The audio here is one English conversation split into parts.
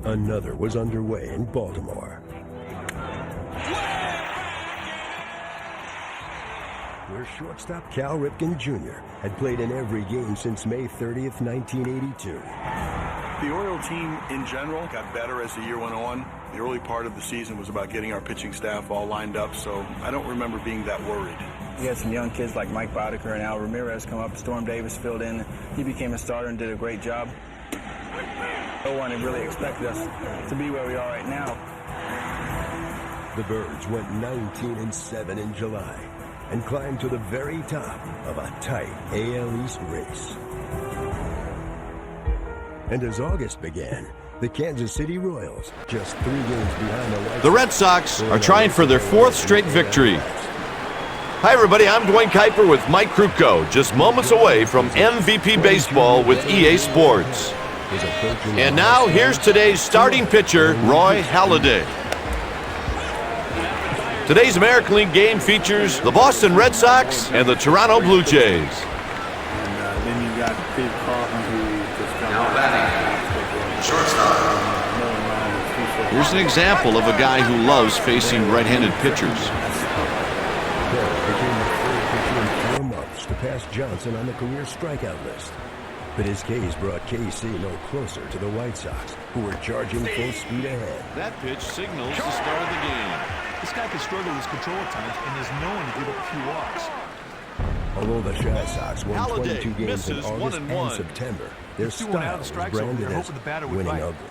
Another was underway in Baltimore, where shortstop Cal Ripken Jr. had played in every game since May 30th, 1982. The Oriole team in general got better as the year went on. The early part of the season was about getting our pitching staff all lined up, so I don't remember being that worried. We had some young kids like Mike Boddicker and Al Ramirez come up. Storm Davis filled in. He became a starter and did a great job. No one had really expected us to be where we are right now. The Birds went 19-7 in July and climbed to the very top of a tight AL East race. And as August began, the Kansas City Royals, just 3 games behind the White Sox. The Red Sox are trying for their 4th straight victory. Hi, everybody. I'm Dwayne Kuiper with Mike Krukow, just moments away from MVP Baseball with EA Sports. And now, here's today's starting pitcher, Roy Halladay. Today's American League game features the Boston Red Sox and the Toronto Blue Jays. And then you got Steve Carlton, who just got Now batting, shortstop. Here's an example of a guy who loves facing right-handed pitchers. Carroll became the 3rd pitcher in 4 months to pass Johnson on the career strikeout list. But his K's brought KC no closer to the White Sox, who were charging full speed ahead. That pitch signals the start of the game. This guy can struggle with his control at times and is known to give up a few walks. Although the Shy Sox won Halladay 22 games in misses August 1-1. and September, their Threw one style out of the was strike zone. branded They're as hoping the batter would winning bite. ugly.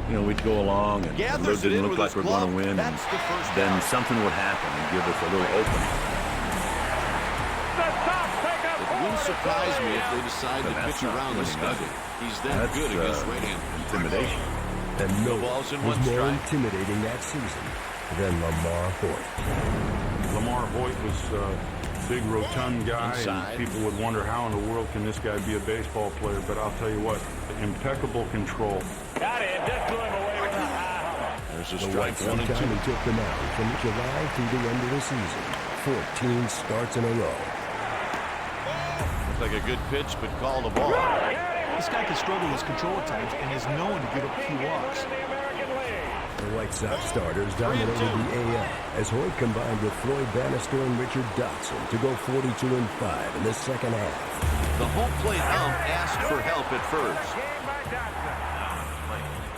You know, we'd go along and it Gathers it didn't in look with like his we're going to glove. win, and That's the first then down. something would happen and give us a little opening. It wouldn't surprise me if they decide to But that's pitch not around this winning guy. ugly. He's that That's good against right-handers. intimidation. And no balls in one was one more strike. intimidating that season than Lamar Hoyt. Lamar Hoyt was a big, rotund guy, Inside. and people would wonder how in the world can this guy be a baseball player. But I'll tell you what, impeccable control. Got it. Just blew him away with a high. There's a The strike, White 1 Sox and 2. took them out from July through the end of the season. 14 starts in a row. Looks like a good pitch, but called a ball. This guy can struggle with his control at times and is known to give up a few walks. The White Sox starters dominated the AL as Hoyt combined with Floyd Bannister and Richard Dotson to go 42-5 in the second half. The home plate ump asked for help at first.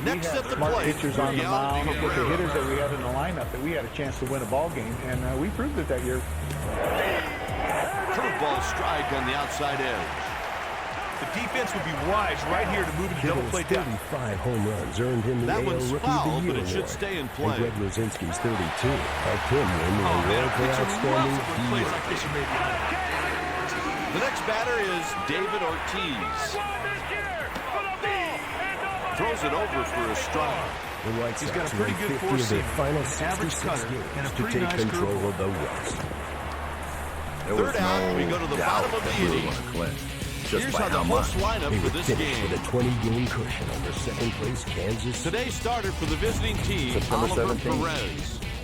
Next at the Smart plate, pitchers on the Miguel mound with the Cabrera. hitters that we had in the lineup that we had a chance to win a ball game, and we proved it that year. Curveball strike on the outside edge. The defense would be wise right here to move into double play Hittle's down. 35 home runs earned him the That AL one's Rookie foul, of the Year but it should award. stay in And play. Greg Luzinski's 32 helped him win the Oh, man, award for pitcher outstanding loves it when plays DH. like this are made. The next batter is David Ortiz. Throws it over for a strike. The White He's Sox got a pretty won good 50 of their four-seamer, final average 66 cutter, games and a to pretty take nice control curveball. of the West. There was Third out, we go to the doubt bottom of that the we were inning. going to clinch. Just Here's by how the how much. host lineup They for would this finish with game. a 20-game cushion over second-place Kansas City. Today's starter for the visiting team, September Oliver 17th.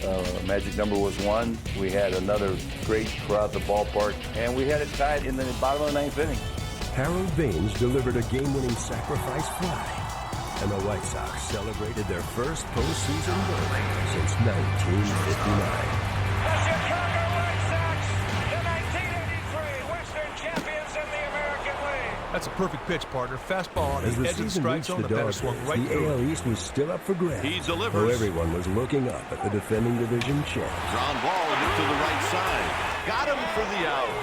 Perez. Magic number was 1. We had another great crowd at the ballpark, and we had it tied in the bottom of the 9th inning. Harold Baines delivered a game-winning sacrifice fly, and the White Sox celebrated their first postseason win since 1959. The Chicago White Sox, the 1983 Western champions in the American League. That's a perfect pitch, partner. Fastball on As the the edge of the season strike reached zone. the The batter Dodgers, swung right the through it. AL East was still up for grabs. He delivers. Though everyone was looking up at the defending division champs. Ground ball hit to the right side. Got him for the out.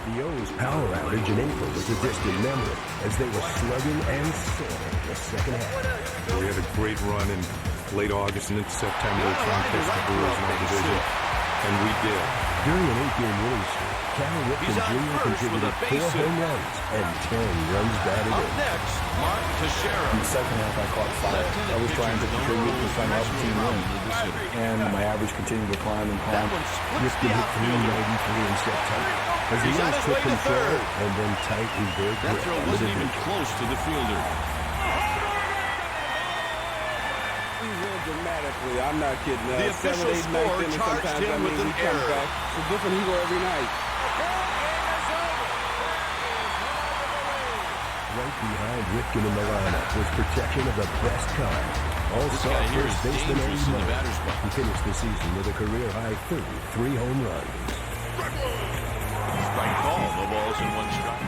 The O's power outage in April was a distant memory as they were slugging and soaring the second half. We had a great run in late August and into September trying to catch the Brewers in our division, and we did. During an 8-game winning streak, Cal Ripken He's on Jr. first with contributed a 4 base hit. home runs and 10 runs batted Up in. next, Mark In Teixeira. the second half, I caught 5. I was trying to contribute to some help the team win, and my average continued to climb and That climb. one splits Ripken the hit outfield. 393 in September as the He's on O's his took way to control third. and then tightened their That grip throw on the wasn't even division. close to the fielder. Dramatically, I'm not kidding. The official score charged him with an error. It's a different hero every night. Right behind Ripken in the lineup was protection of the best kind. All-star first baseman Eddie Murray. He finished the season with a career-high 33 home runs. Strike call. No balls and one strike.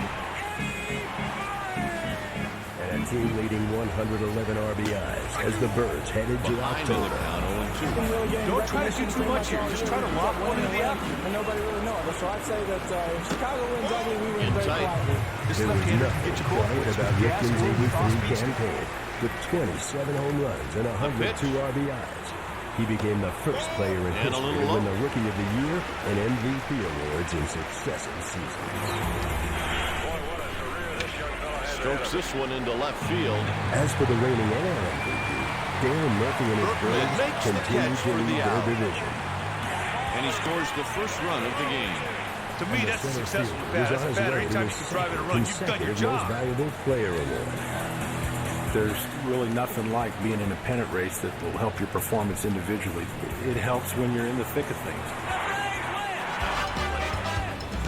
And a team-leading 111 RBIs as the Birds headed to October. Don't try to do too much here. Just try to lob one into the outfield. And nobody really knows. So I'd say that if Chicago wins ugly, we win very quietly. This There was left-hander can nothing get you caught quiet with about gas Ripken's or 83 speed. campaign. With 27 home runs and 102 RBIs, he became the first player in history to win the Rookie of the Year and MVP awards in successive seasons. Strokes this one into left field. As for the reigning NL MVP, Darren Murphy and his Birds makes the continue catch to for the lead their out. division. And he scores the first run of the game. To me, that's a Center successful fielder bat. was That's on a his bat. way Every to time you his can drive it and run, you've done your consecutive Most job. Valuable Player award. There's really nothing like being in a pennant race that will help your performance individually. It helps when you're in the thick of things.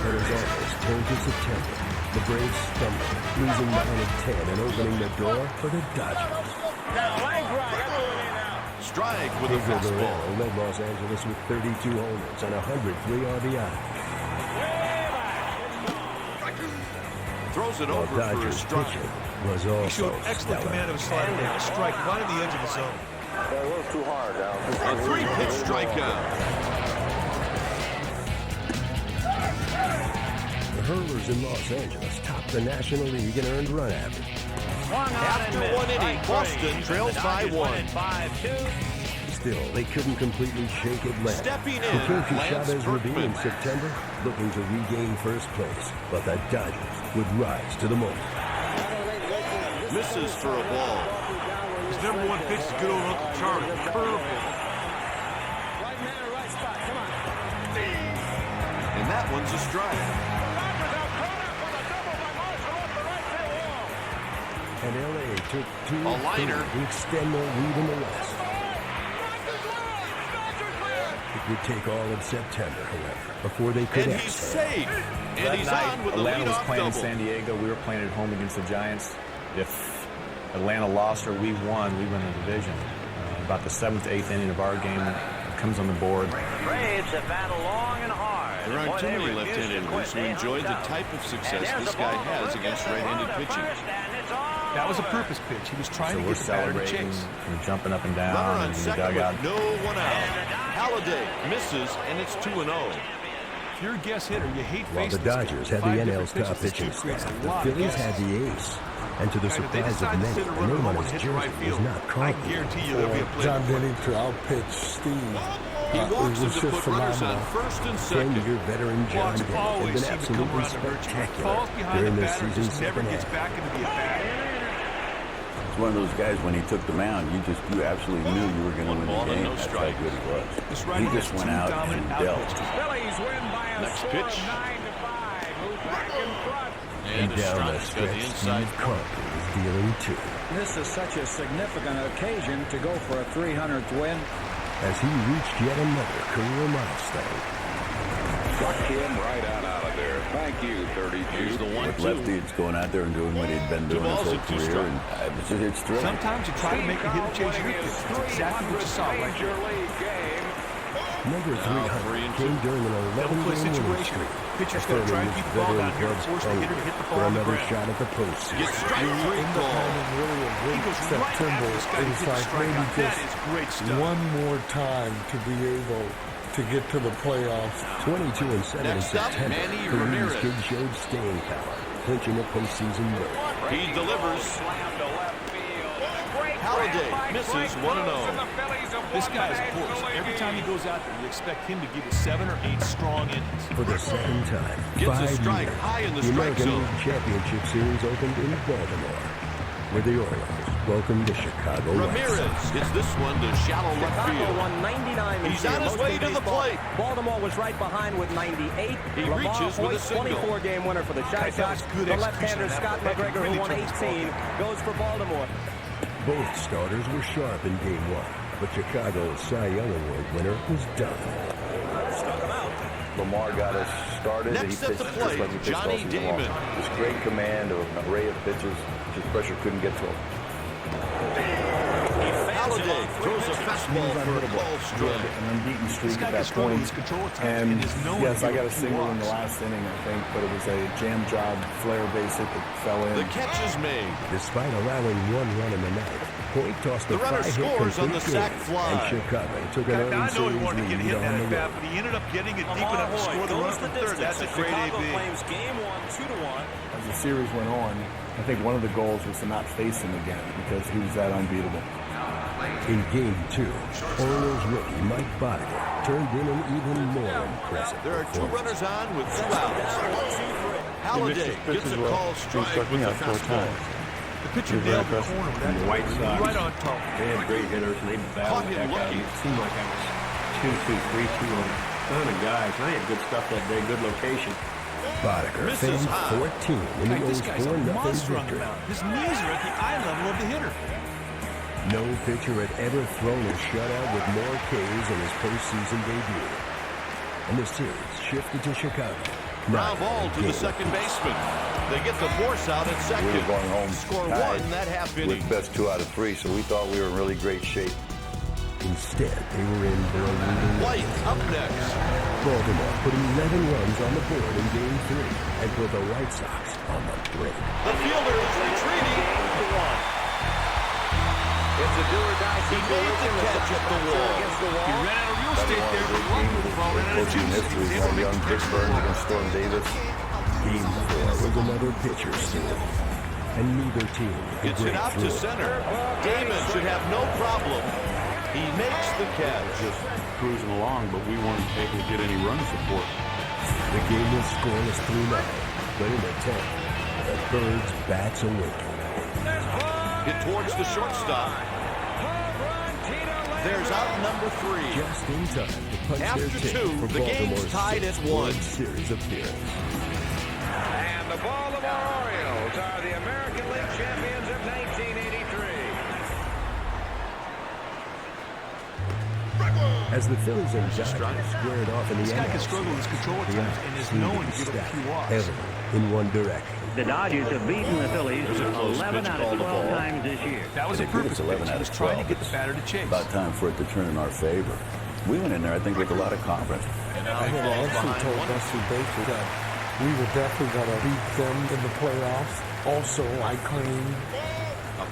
But as always, turned to September. The Braves stumbled, losing 9 of 10 and opening the door for the Dodgers. Strike with a Pedro fastball. Guerrero led Los Angeles with 32 homers and 103 RBI. Throws it While over for a Dodgers strike. pitching was He also showed excellent stellar. command of his slider there. A strike right in the edge of the zone. They're a little too hard, Al. A 3-pitch strikeout. The hurlers in Los Angeles topped the National League in earned run average. After one inning, Boston trails by 1. Still, they couldn't completely shake Atlanta. Stepping Who in, came to Lance Chavez Ravine in Berkman. September, looking to regain first place. But the Dodgers would rise to the moment. Misses for a ball. His number one pitch is good old Uncle Charlie. Curveball. And that one's a strike. And L.A. took 2 A liner. to extend their lead in the West. It would take all of September, however, before they could And he's exhale. safe. And That he's night, on with the Atlanta was leadoff playing in double. San Diego. We were playing at home against the Giants. If Atlanta lost or we won, we win the division. About the 7th, 8th inning of our game comes on the board. Braves have battled long and hard. There aren't too many left-handed hitters who enjoy the type of success this guy has against right-handed pitching. That was a purpose pitch. He was trying So to we're get the batter to celebrating chase. and jumping up and Runner down on in the second dugout. with no one out. Halliday misses, and it's 2-0. If you're a guess hitter, you hate While the facing this Dodgers guy. had 5 the different NL's top pitches. This pitching kid creates staff, a the lot of Phillies guesses. had the ace. And to the If they surprise of decide to many, sit a the runner name on home his and hit the right jersey was field, not I Carpenter. guarantee you there'll be a play. John Denny to outpitch Steve. He walks him was to just put runners on phenomenal. first and second. 10-year veteran John Watch Denny has always been seem to come absolutely around to hurt you. He spectacular falls behind during the this batter, season's just never second gets half. back into the at-bat. He's one of those guys, when he took the mound, you absolutely knew you were going to win ball the and game. no That's strike. how good he was. This He rider just has went two out dominant and dealt. outposts. Phillies win by a Next score pitch. of 9-5. Move back in front. And And a down the strike. Got the stretch, inside Steve Carpenter is dealing 2. This is such a significant occasion to go for a 300th win. As he reached yet another career milestone. Struck him right out of there. Thank you, 32. Here's the 1-2. Lefty, it's going out there and doing what he'd been doing his balls whole and 2 career. And it's thrilling. Sometimes you try to make a hitter chase your pitch. That's exactly what you saw right Major there. League game. Number 300 came during an Double play 11-game winning situation. streak. Pitcher's got to try and affirming keep his the ball veteran down here and club's force the hitter to hunger hit the for ball on the another ground. shot at the postseason. Gets strike 3 call. Really a He great goes right September. after this guy It to was get the like strike maybe out. That just is great stuff. one more time to be able to get to the playoffs. 22 and 7 in Next up, September. Manny Caribbean's Ramirez. kid showed staying power, clinching a postseason berth. He delivers. Halliday misses 1-0. This guy is a force. Every time he goes out there, you expect him to give you 7 or 8 strong innings. For the second time, Gets a 5 strike years, high in the the strike American zone. League Championship Series opened in Baltimore, where the Orioles welcomed the Chicago White Ramirez Sox. hits this one to shallow left Chicago field. won 99 this He's year, on his most way in to the baseball. plate. Baltimore was right behind with 98. He Lamar reaches with a Hoyt, single. 24-game winner for the Chi That was Sox. good The execution left-hander on that Scott play. That McGregor, really who won turned this ball 18, goes for Baltimore. Both starters were sharp in Game 1, but Chicago's Cy Young Award winner was done. Lamar got us started. Next he at pitched the just plate, like he pitched all Johnny season long. Damon. Just great command of an array of pitches. His pressure couldn't get to him. Holiday throws a fastball for a ball strike. An unbeaten streak at that point. And yes, I got a single in the last inning, I think, but it was a jam job flare base hit that fell in. The catch is made. Despite allowing 1 run in the ninth, Point tossed the a runner 5-hit scores on the complete sack game, fly. and Chicago took an early I know he series wanted to get lead hit on that the at bat, road. but he ended up getting it deep enough to score the run from third. That's a great AB. Game 1, 2-1. As the series went on, I think one of the goals was to not face him again because he was that unbeatable. In Game 2, Orioles rookie Mike Boddicker turned in an even more impressive There are 2 performance. runners on with 2 outs. Holiday gets a call strike with the fastball. The pitcher nailed the corner with that. The White Sox, right on top. they had great hitters, and they battled the heck out of it. It seemed like I was 2-2, 3-2 on a ton of guys. And I had good stuff that day, good location. Boddicker Misses found high. 14 in the This O's guy's a 4-0 monster on the victory. mound. His knees are at the eye level of the hitter. No pitcher had ever thrown a shutout with more Ks in his postseason debut. And the series shifted to Chicago. Ground ball to the second baseman. They get the force out at second. We were going home Score tied 1 that half inning. with best 2 out of 3, so we thought we were in really great shape. Instead, they were in for a leading. White up next. Baltimore put 11 runs on the board in Game 3 and put the White Sox on the brink. The fielder is retreating. It's a do-or-die He made the catch at the wall. He ran out of real estate there, but one move ball ran out of Coaching juice. He history, was able one to young make the Chris catch. Burns against Storm Davis. Game 4 was another pitcher steal. And neither team could Gets it break out to through. center. Damon should have no problem. He makes the catch. Just cruising along, but we weren't able to get any run support. The game was scoreless 3-9, but in the 10th, the Birds' bats awakened. Hit towards the shortstop. There's out number 3. Just in time to punch After their ticket 2, for the game's Baltimore's tied at 6th 1. World Series appearance. And the Baltimore Orioles are the American League champions of 1983. As the Phillies and Dodgers squared off in the This guy can NL struggle with his control at the times odds and is seemed known be to give up a stacked few walks. heavily in one direction. The Dodgers have beaten the Phillies There's a close 11 pitch out called of the 12 ball. times this year. That was a perfect pitch. He was trying to get the batter to chase. About time for it to turn in our favor. We went in there, I think, with a lot of confidence. And now I he had falls actually behind told 1. Dusty Baker that we were definitely going to beat them in the playoffs. Also, I claimed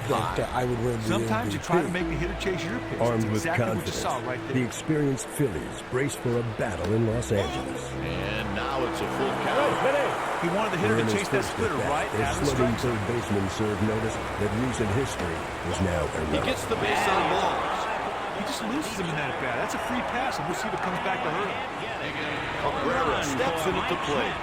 that I would win the Sometimes you MVP. try to make the hitter chase your pitch. Armed That's with exactly what you confidence, saw right the there. experienced Phillies braced for a battle in Los Angeles. And now it's a full count. He wanted the hitter to During his chase that first splitter at-bat, right their out of the slugging strike zone. third baseman served notice that recent history was now He irrelevant. gets the base on balls. He just loses him in that at-bat. That's a free pass, and we'll see if it comes back to hurt him. Cabrera steps in at the plate.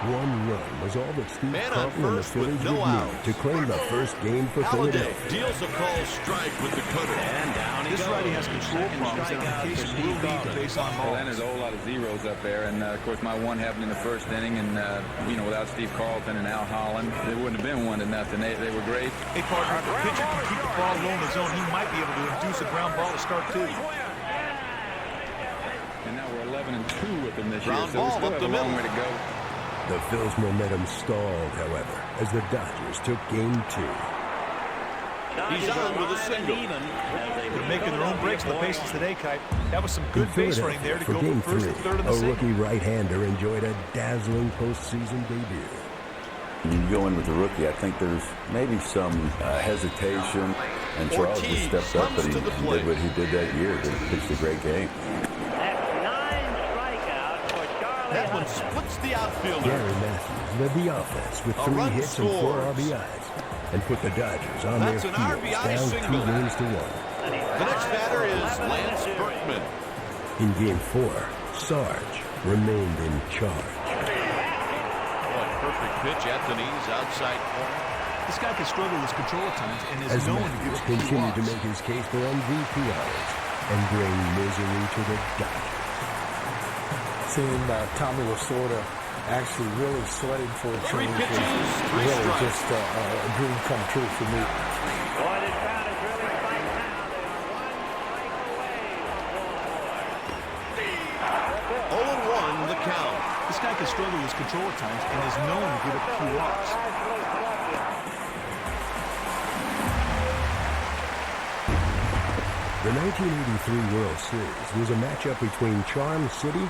One run was all that Steve Man on Carlton and the first with Phillies no would out. need to claim the first game for Holiday Philadelphia. deals a call strike with the cutter. This righty has control problems that on occasion will lead to base on Well, then balls. there's a whole lot of zeros up there, and of course my one happened in the first inning, and without Steve Carlton and Al Holland, it wouldn't have been 1-0. They were great. Hey, partner, if the pitcher can keep the ball low in the zone, he might be able to induce a ground ball to start, too. And now we're 11-2 with them this year, Ground so we ball still up have the a long middle. way to go. The Phil's momentum stalled, however, as the Dodgers took Game 2. He's on with a single. They're making their own breaks in the bases today, Kite. That was some In good base running there to for go Game from first 3, to third in the a single. rookie right-hander enjoyed a dazzling postseason debut. When you go in with the rookie, I think there's maybe some hesitation, and Charles just stepped up and he did what he did that year. He pitched a great game. That one splits the outfielder. Gary Matthews led the offense with A 3 run hits and 4 scores. RBIs and put the Dodgers on That's their an heels RBI down single. 2 games to 1. The next batter is Lance Berkman. In Game 4, Sarge remained in charge. Oh, perfect pitch at the knees, outside corner. This guy can struggle with his control at times and is As known to Matthews give up a few continued to walks. make his case for MVP honors and bring misery to the Dodgers. Seeing Tommy Lasorda actually really sweating for a Three change pitches, was 3 really strikes. just a dream come true for me. 0-1 the count. This guy can struggle with his control at times and is known to give up a few walks. The 1983 World Series was a matchup between Charm City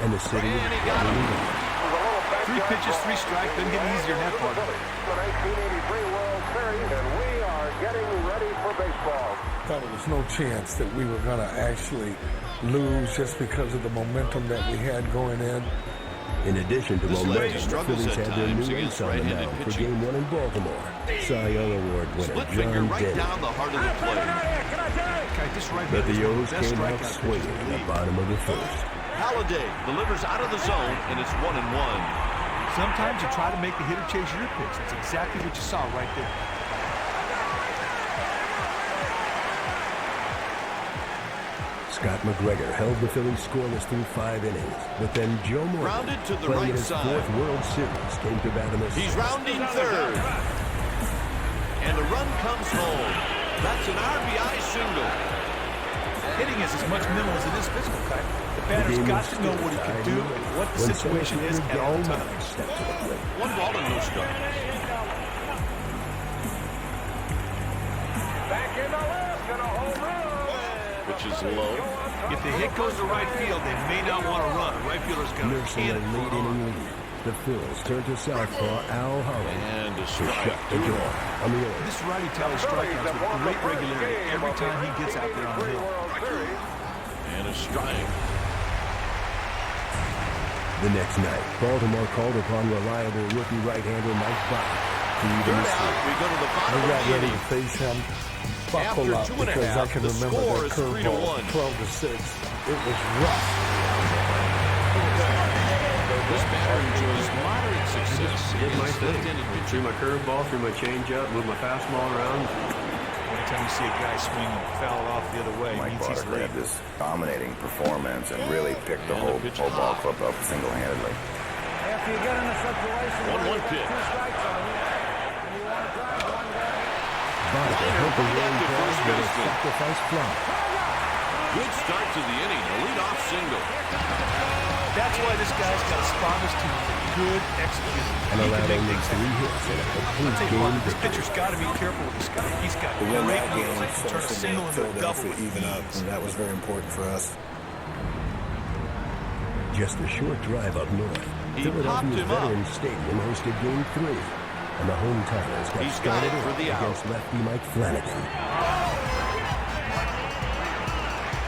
and the city of England. 3 pitches, 3 strikes. Doesn't get easier than that part. The 1983 World Series, and we are getting ready for baseball. Thought there was no chance that we were going to actually lose just because of the momentum that we had going in. In addition to momentum, the Phillies had their new ace on the mound for Game 1 in Baltimore. Cy Young Award winner John Denny. Down the heart of the plate. But the O's came out swinging in the bottom of the first. Halladay delivers out of the zone, and it's 1-1. Sometimes you try to make the hitter chase your pitch. That's exactly what you saw right there. Scott McGregor held the Phillies scoreless through 5 innings, but then Joe Morgan, rounded to the playing right his side. 4th World Series, came to bat in the He's rounding third. And a run comes home. That's an RBI single. Hitting is as much mental as it is physical, Kyle. The batter's got to know what he can do, what the situation is at all times. 1 ball and no strikes. Back in the left and a home run. Which is low. If the hit goes to right field, they may not want to run. Right fielder's got to nursing a can it. late inning lead. The Phils turn to southpaw Al Holland And a to strike. shut the door on the O's. This righty tallies strikeouts with great regularity every time he gets out there on the hill. And a strike. The next night, Baltimore called upon reliable rookie right-hander Mike Bach to even Third the out, series. we go to the I bottom got of the ready inning. to face him. Buckle After up 2 and a because I half, can the remember score that is 3-1. curveball, 12-6. It was rough. This batter enjoys moderate success. Did my against thing. left-handed pitching. Threw my curveball, threw my changeup, moved my fastball around. Anytime you see a guy swing and foul it off the other way, Mike it means he's Barker late. had this dominating performance and really picked the whole ball club up single-handedly. After you get in a situation where 1-1 you got pitch. 2 strikes on you, and you want to drive 1 guy. Barker held the rolling ball with a sacrifice fly. Good start to the inning. A leadoff single. That's why this guy's got a spotless team. Good executor. And He allowed can make only things 3 happen. hits in a complete I'll tell you game what, this victory. pitcher's got to be careful with this guy. He's got To win great that game moves. He can turn a single into a double with even up, ease. and that was very important for us. Just a short drive up north, He popped Philadelphia's him up. Veterans Stadium hosted Game 3, and the hometimers got He's got started it for off the out. against lefty Mike Flanagan.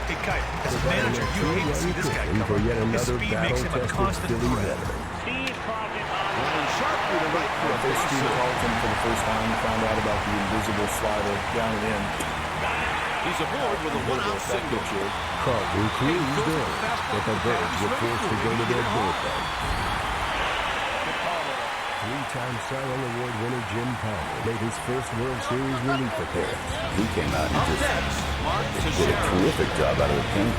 Hey, Kite, as a manager, you hate to see this guy come for up. yet His another speed makes him a battle-tested constant Philly threat. veteran. Running sharply to right for a First base Steve hit. Carlton for the first time found out about the invisible slider down and in. He's aboard with a 1-out single. Carlton cruised in, but the Birds were forced to go to their bullpen. 3-time Cy Young Award winner Jim Palmer made his first World Series relief appearance. He came out and Up just next, Mark did a Teixeira. terrific job out of the pen.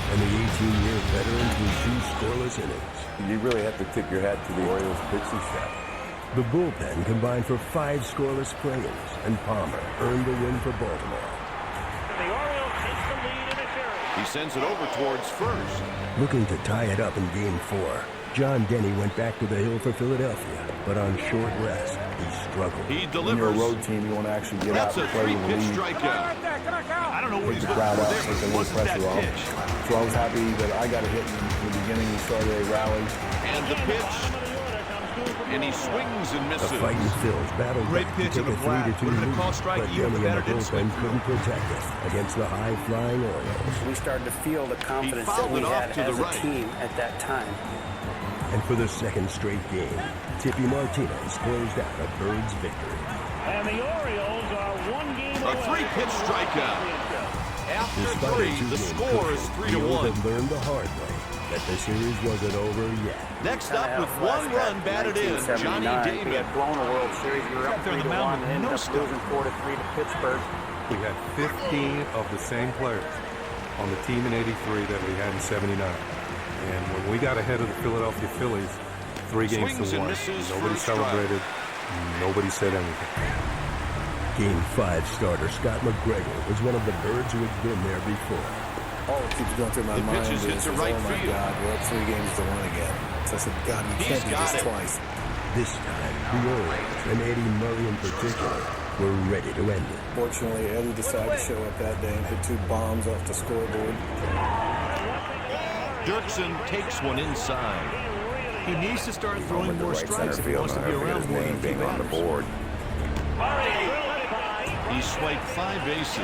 And the 18-year veteran threw 2 scoreless innings. You really have to tip your hat to the Orioles pitching staff. The bullpen combined for 5 scoreless frames, and Palmer earned the win for Baltimore. The Orioles take the lead in the series. He sends it over towards first. Looking to tie it up in Game 4, John Denny went back to the hill for Philadelphia, but on short rest, he struggled. He When you're a delivers. road team, you want to actually get That's out a and play with the 3-pitch lead. strikeout. I don't know what Take he's the looking crowd for out, there, take but the it little wasn't that pressure off. pitch. So I was happy that I got a hit in the beginning. We started a rally. And the pitch. And he swings and The misses. fighting Phils battled Great back pitch to in take the a 3-2 black. Would've been a lead, call strike but even if Denny the and batter the didn't swing bullpen couldn't protect it against the high-flying Orioles. We started to feel the confidence that fouled we it off had to the as a right. team at that time. And for the second straight game, Tippy Martinez closed out a Birds victory. And the Orioles are 1 game A away 3-pitch from strikeout. After Despite a 3, the 2-game score is cushion, the O's 3-1. had learned the hard way that the series wasn't over yet. Next up with 1 run batted in, Johnny Damon. We had blown a World Series. We were up 3-1 and ended up losing 4-3 to Pittsburgh. We had 15 of the same players on the team in '83 that we had in '79. And when we got ahead of the Philadelphia Phillies, 3 games Swings to and 1, misses nobody for a strike. celebrated, nobody said anything. Game 5 starter Scott McGregor was one of the Birds who had been there before. All that keeps going through my The mind pitches is, hit to right oh my field. God, we're up 3 games to 1 again. So I said, God, you He's can't do got this it. twice. This time, the Orioles, and Eddie Murray in particular, were ready to end it. Fortunately, Eddie decided to show up that day and hit 2 bombs off the scoreboard. Dirksen takes one inside. He needs to start throwing more Right strikes center if he field, wants to and be I forget around his more name than being on the board. He swiped 5 bases.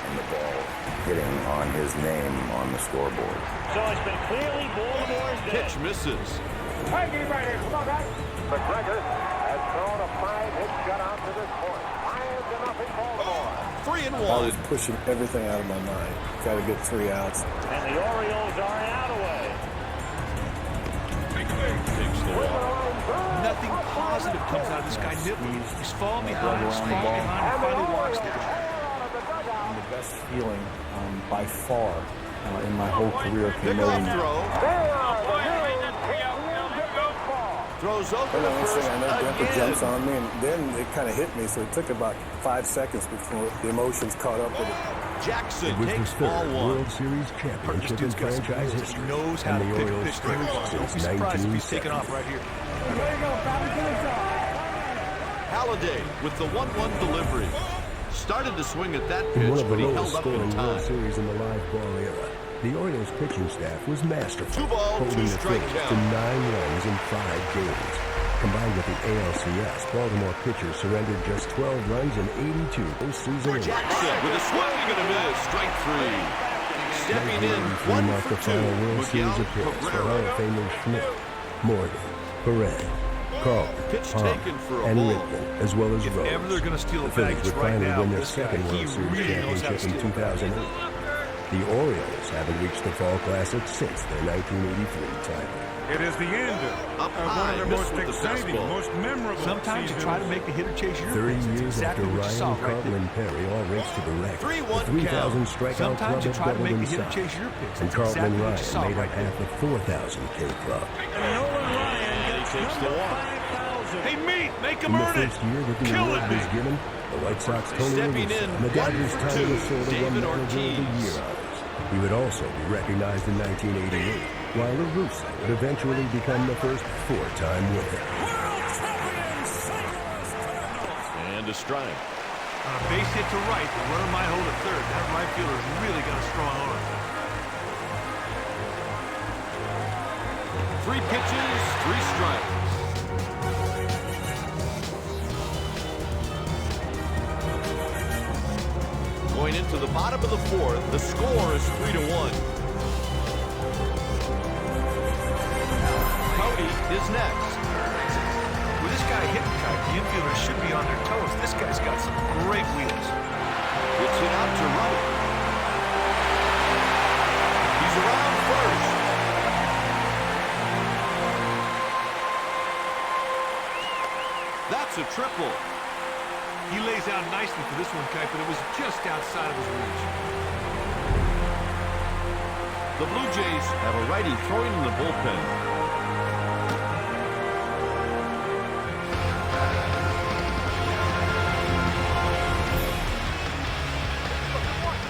And the ball getting on his name on the scoreboard. So it's been clearly Baltimore's day. Pitch misses. Mikey right here. Come on, guys. McGregor has thrown a 5-hit shutout to this point. 5-0 Baltimore. 3-1. I was pushing everything out of my mind. Got to get 3 outs. And the Orioles are out away. Nothing positive comes out of this guy nibbling. He's falling behind, and finally walks down. And the best feeling by far in my whole career came over. Throws over And the the next first thing I know, Denver again. jumps on me, and then it kind of hit me, so it took about 5 seconds before the emotions caught up with it. Jackson It was takes his ball third 1. World Series championship in franchise history, He knows how and to the pick a Orioles' pitch straight first across. Don't be since surprised if he's taking 1970. off right here. Halliday with the 1-1 delivery. Started to swing at that In pitch, one of the but he lowest held up in scoring World time. Series in the live ball era, the Orioles pitching staff was masterful, 2 ball, 2 holding the strike Phillies count. to 9 runs in 5 games. Combined with the ALCS, Baltimore pitchers surrendered just 12 runs in 82 postseason innings. Jackson with a swing and a miss. Strike 3. Stepping in, 1 marked for the 2. final World Series Miguel appearance for Hall Cabrera. of Famers Schmidt, Morgan, Perez, Carlton, Pitch Palmer, taken for a and ball. Rickman, as well as If Rose. ever they're going to steal The a bag, Phillies it's would right finally now. win their This guy, second he World Series really knows how to championship in steal a bag. 2008. The Orioles haven't reached the Fall Classic since their 1983 title. It is the end Up of one high, of the missed most with the exciting, fastball. most memorable Sometimes you seasons. try to make the hitter chase your 30 pitch. That's years exactly after what you saw Ryan, right Carlton, there. and Perry all raced to the record, 3-1 the 3,000 strikeout club Sometimes you had try to doubled make in the hitter size, chase your pitch. and That's Carlton exactly and what you saw Ryan made right up there. half the 4,000K club. Takes the 1. Hey, meat, make him In the earn it. first year that the Kill award it, was me. given, the White Sox Tony Stepping La Russa in, and the Dodgers 1 for Tommy 2, Lasorda won David Manager of the Ortiz. Year honors. He would also be recognized in 1988, while La Russa would eventually become the first 4-time winner. And a strike. On a base hit to right, the runner might hold at third. That right fielder's really got a strong arm. 3 pitches, 3 strikes. Going into the bottom of the 4th, the score is 3-1. Cody is next. With this guy hitting kite, the infielders should be on their toes. This guy's got some great wheels. Gets it out to right. He's around first. That's a triple. He lays out nicely for this one, Kite, but it was just outside of his reach. The Blue Jays have a righty throwing in the bullpen.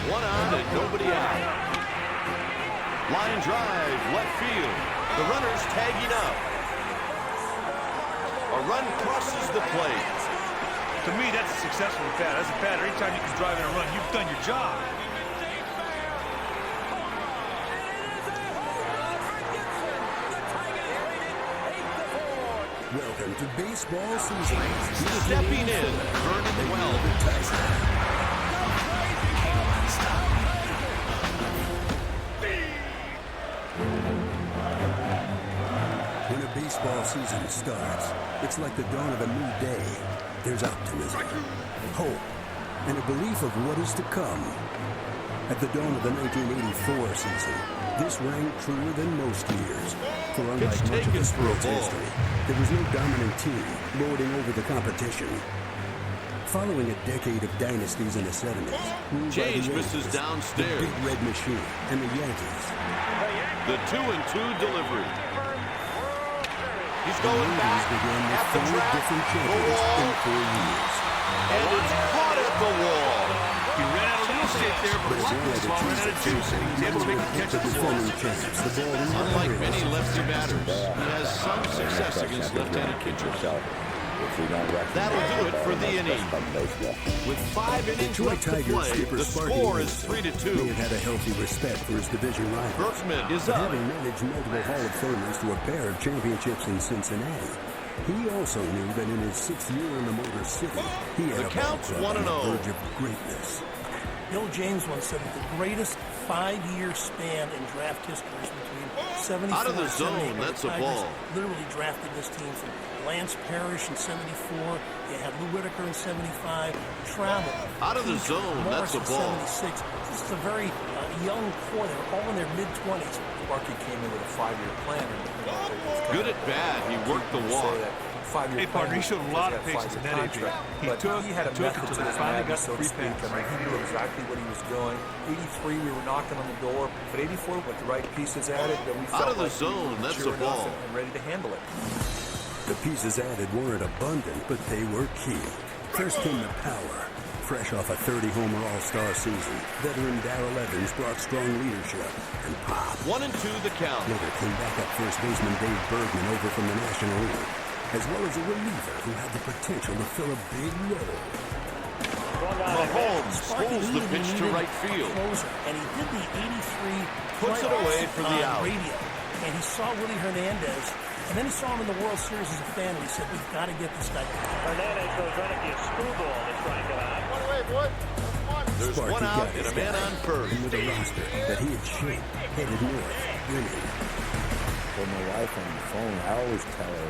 One on and nobody out. Line drive, left field. The runner's tagging up. A run crosses the plate. To me, that's a successful at bat. As a batter, anytime you can drive in a run, you've done your job. Welcome to baseball season. Stepping in, Vernon Wells. When a baseball season starts, it's like the dawn of a new day. There's optimism, hope, and a belief of what is to come. At the dawn of the 1984 season, this rang truer than most years. For unlike much of the sport's history, there was no dominant team lording over the competition. Following a decade of dynasties in the 70s, ruled by James the misses Yankees, downstairs. the Big Red Machine, and the Yankees. The 2-2 delivery. He's going back at the track, different the champions wall, in 4 years. and it's caught at the wall. He ran out of real estate there, but luckily the ball ran out of juice, and he was able to make the catch at the wall. Unlike many lefty batters, he has some success against left-handed pitchers. If we don't recognize that'll do it for the inning. With 5 innings left to play, the score is 3-2. He had a healthy respect for his division rivals. Berkman is up. Having managed multiple Hall of Famers to a pair of championships in Cincinnati, he also knew that in his 6th year in the Motor City, he had The count's 1-0. on the verge of greatness. Bill James once said that the greatest 5-year span in draft history is between 74 out of the and zone, 78. that's a Tigers ball. literally drafted this team from Lance Parrish in 74. They had Lou Whitaker in 75. Travel. Out of the zone, that's a ball. 76. This is a very young core. They were all in their mid-20s. Sparky came in with a 5-year plan. Good at bat. He worked the walk. Hey, partner, he showed a lot of patience in that injury. He took it until they finally got the free pass. He knew exactly what he was doing. 83, we were knocking on the door. But 84, with the right pieces added, then we felt out of the like zone, that's a ball. And ready to handle it. The pieces added weren't abundant, but they were key. First came the power. Fresh off a 30-homer All-Star season, veteran Darrell Evans brought strong leadership and pop. 1-2 the count. Later came backup first baseman Dave Bergman over from the National League, as well as a reliever who had the potential to fill a big role. Mahomes schools the pitch to right field. And he did the 83 puts it away for the out. Radio. And he saw Willie Hernandez, and then he saw him in the World Series as a fan, and he said, we've got to get this guy. Hernandez goes right at the screwball to strike him out. One away, boy. There's Sparky one out got and a his man guy, on first. and with a roster that he had shaped, headed north, winning. For my wife on the phone, I always tell her,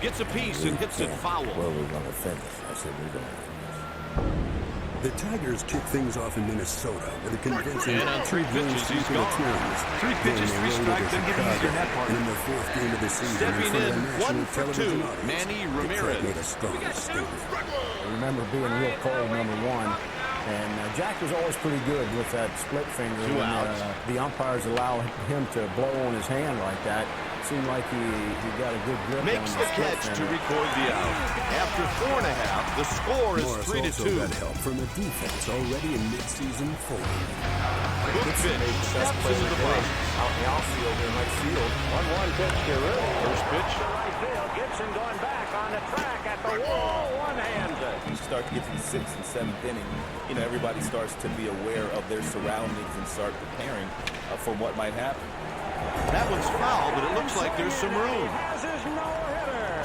gets a piece and hits it foul. well, we're going to finish. I said, we're going to finish. The Tigers kicked things off in Minnesota with a convincing and on 3 pitches, he's gone. 3 pitches, 3 strikes, doesn't get easier than that part. In the 4th game of the season, stepping in, 1 for 2, Manny Ramirez. Made a strong statement. I remember being real cold, number one. And Jack was always pretty good with that split finger. Two when, outs. The umpires allow him to blow on his hand like that. Seemed like he got a good grip Makes on the catch to record the out. After 4.5, the score is Morris 3-2. also got help from a defense already in mid-season form. Good pitch. Steps into the box. Out in the outfield in right field. 1-1 pitch to Ruth. First pitch. To right field. Gibson going back on the track at the wall. One-hands it. You start to get to the 6th and 7th inning, you know, everybody starts to be aware of their surroundings and start preparing for what might happen. That one's foul, but it looks like there's some room. Has his no-hitter.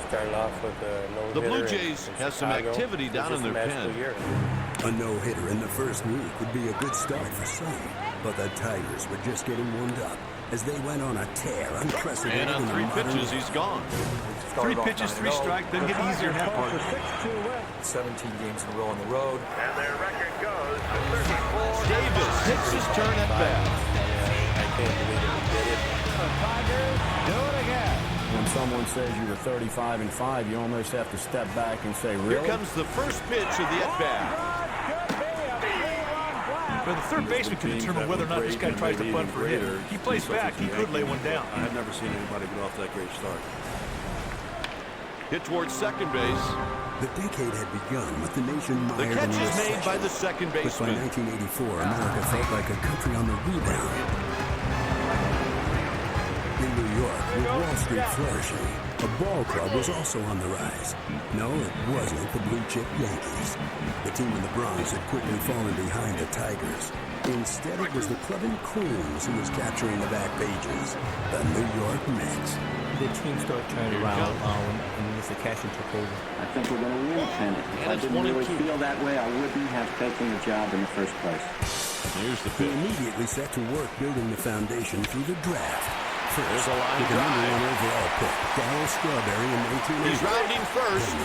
Started off with a no-hitter. The Blue Jays have some activity down in their pen. A no-hitter in the first week would be a good start for some, but the Tigers were just getting warmed up as they went on a tear unprecedented. And on 3 pitches, he's gone. 3 pitches, 3 strikes, doesn't get easier than that part. 17 games in a row on the road. And their record goes to 34. Davis takes his turn at bat. I can't believe that he did it. The Tigers do it again. When someone says you were 35-5, you almost have to step back and say, really? Here comes the first pitch of the at-bat. But the third baseman can determine whether or not this guy tries to bunt for hit. If he plays back, he could lay one down. I've never seen anybody get off that great start. Hit towards second base. The decade had begun with the nation mired The in catch a is made recession. by the second But by baseman. 1984, America felt like a country on the rebound. In New York, with Wall Street flourishing, a ball club was also on the rise. No, it wasn't the blue-chip Yankees. The team in the Bronx had quickly fallen behind the Tigers. Instead, it was the club in Queens who was capturing the back pages, the New York Mets. The team started turning around when Mr. Cashin took over. I think we're going to win, and if I didn't really feel that way, I wouldn't have taken the job in the first place. Here's the He pitch. immediately set to work building the foundation through the draft. First, There's a line with the number drive. 1 overall pick, Darryl Strawberry in 1980. He's rounding first. In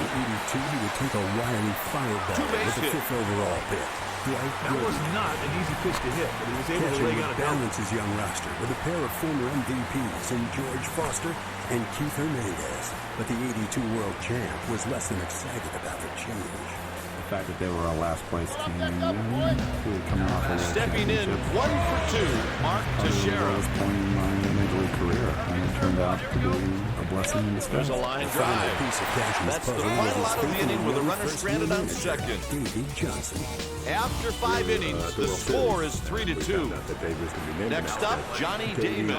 82, he would take a wily fireball Two-base with the hit. 5th overall pick. That was not an easy pitch to hit, but he was able to Cashin lay on would a balance his young roster with a pair of former MVPs in George Foster and Keith Hernandez. But the 82 world champ was less than excited about the change. The fact that they were our last place team. We were coming off a stepping in 1 for 2, Mark Teixeira. That was point in my major league career, and it turned out to be a blessing in disguise. There's a line drive. That's the final out of the inning with a runner stranded on second. After 5 innings, the score is 3-2. Next up, Johnny Damon.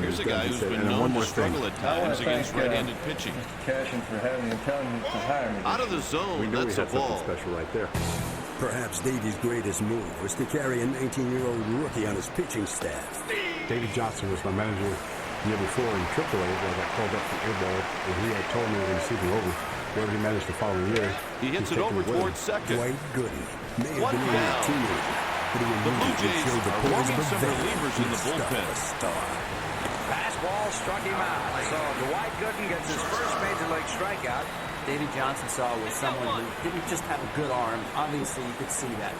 Here's a guy who's been known to struggle at times against right-handed pitching. Cashing for having and telling him to hire me. Out of the zone, that's a ball. Special right there. Perhaps Davey's greatest move was to carry a 19-year-old rookie on his pitching staff. Davey Johnson was my manager the year before in AAA, where I got called up for airball, and he had told me when the season was over, wherever he managed the following year. He hits it over towards second. Dwight Gooden may have One been down. a teenager, but he The Blue Jays showed the are players warming the some veteran relievers in the bullpen. Fastball struck him out. So Dwight Gooden gets his first major league strikeout. Davey Johnson saw was someone who didn't just have a good arm. Obviously, you could see that.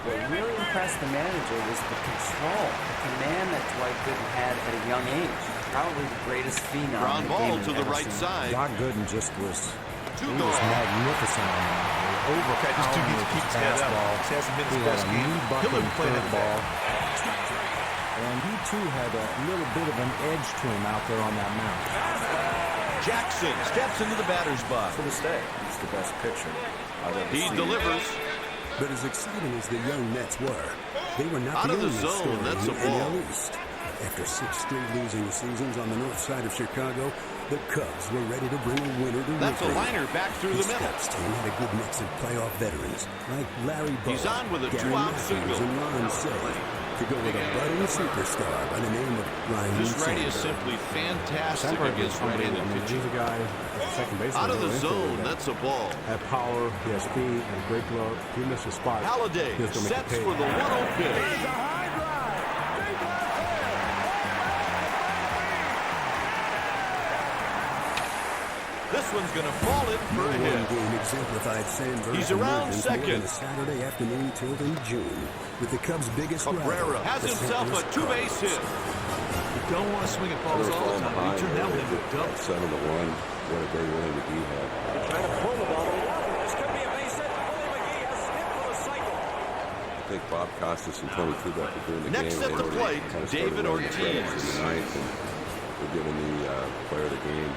What really impressed the manager was the control, the command that Dwight Gooden had at a young age. Probably the greatest phenom. Ground ball to the right side. Doc Gooden just was, Two he was gone. magnificent on that. Okay, this dude needs to keep his head up. This hasn't been his best game. He'll look playing it ball. And he too had a little bit of an edge to him out there on that mound. Jackson steps into the batter's box. To this day, he's the best pitcher I've ever He seen. delivers. But as exciting as the young Mets were, they were not Out the of the only zone, story that's in a the ball. NL East. After 6 straight losing seasons on the north side of Chicago, the Cubs were ready to bring a winner to That's a Wrigley. liner back through the This middle. Cubs team had a good mix of playoff veterans like Larry Bowa, He's on with a Gary two-out Matthews, single. and Ron Cey, to go with a budding superstar by the name of Ryan This righty is Sandberg. simply fantastic against right-handed pitching. He's a guy at the second base. Out of the zone, that's a ball. Had power, he has speed, and a great glove. He missed a spot. Halliday He was gonna make sets the pay. for the 1-0 pitch. This one's going to fall in for a One hit. game exemplified Sandberg's He's around emergence more than second. a Saturday afternoon tilt in June, with the Cubs' biggest Cabrera rival, has the St. himself Louis a two-base hit. You don't want to swing at balls all the time. You turn that one into a double. 7-1. What a great win McGee had. Trying to pull the ball. This could be a base hit. Willie McGee has skipped for the cycle. I think Bob Costas and Tony Kubek were doing the Next game. at the plate, David Ortiz. In the ninth, and we're giving the player of the game